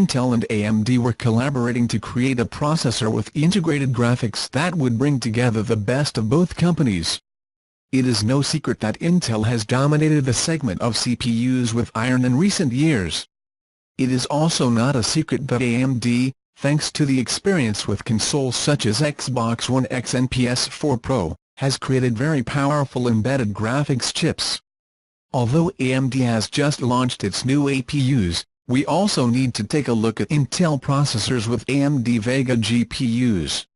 Intel and AMD were collaborating to create a processor with integrated graphics that would bring together the best of both companies. It is no secret that Intel has dominated the segment of CPUs with iron in recent years. It is also not a secret that AMD, thanks to the experience with consoles such as Xbox One X and PS4 Pro, has created very powerful embedded graphics chips. Although AMD has just launched its new APUs, we also need to take a look at Intel processors with AMD Vega GPUs.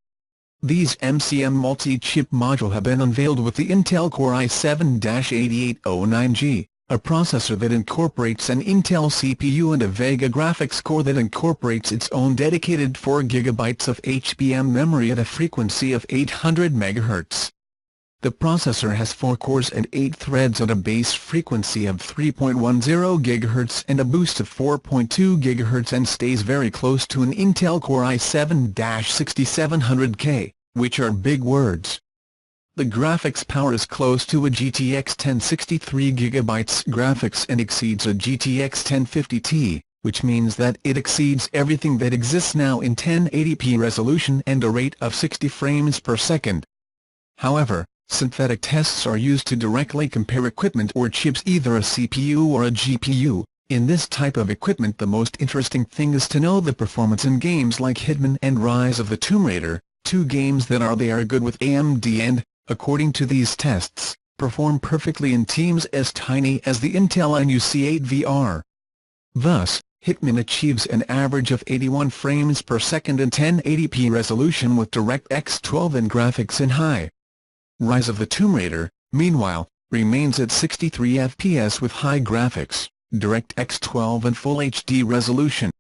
These MCM multi-chip modules have been unveiled with the Intel Core i7-8809G, a processor that incorporates an Intel CPU and a Vega graphics core that incorporates its own dedicated 4 GB of HBM memory at a frequency of 800 MHz. The processor has 4 cores and 8 threads at a base frequency of 3.10 GHz and a boost of 4.2 GHz and stays very close to an Intel Core i7-6700K, which are big words. The graphics power is close to a GTX 1063 GB graphics and exceeds a GTX 1050 Ti, which means that it exceeds everything that exists now in 1080p resolution and a rate of 60 frames per second. However, synthetic tests are used to directly compare equipment or chips, either a CPU or a GPU. In this type of equipment, the most interesting thing is to know the performance in games like Hitman and Rise of the Tomb Raider, two games that are good with AMD and, according to these tests, perform perfectly in teams as tiny as the Intel NUC8 VR. Thus, Hitman achieves an average of 81 frames per second in 1080p resolution with DirectX 12 and graphics in high. Rise of the Tomb Raider, meanwhile, remains at 63 FPS with high graphics, DirectX 12 and Full HD resolution.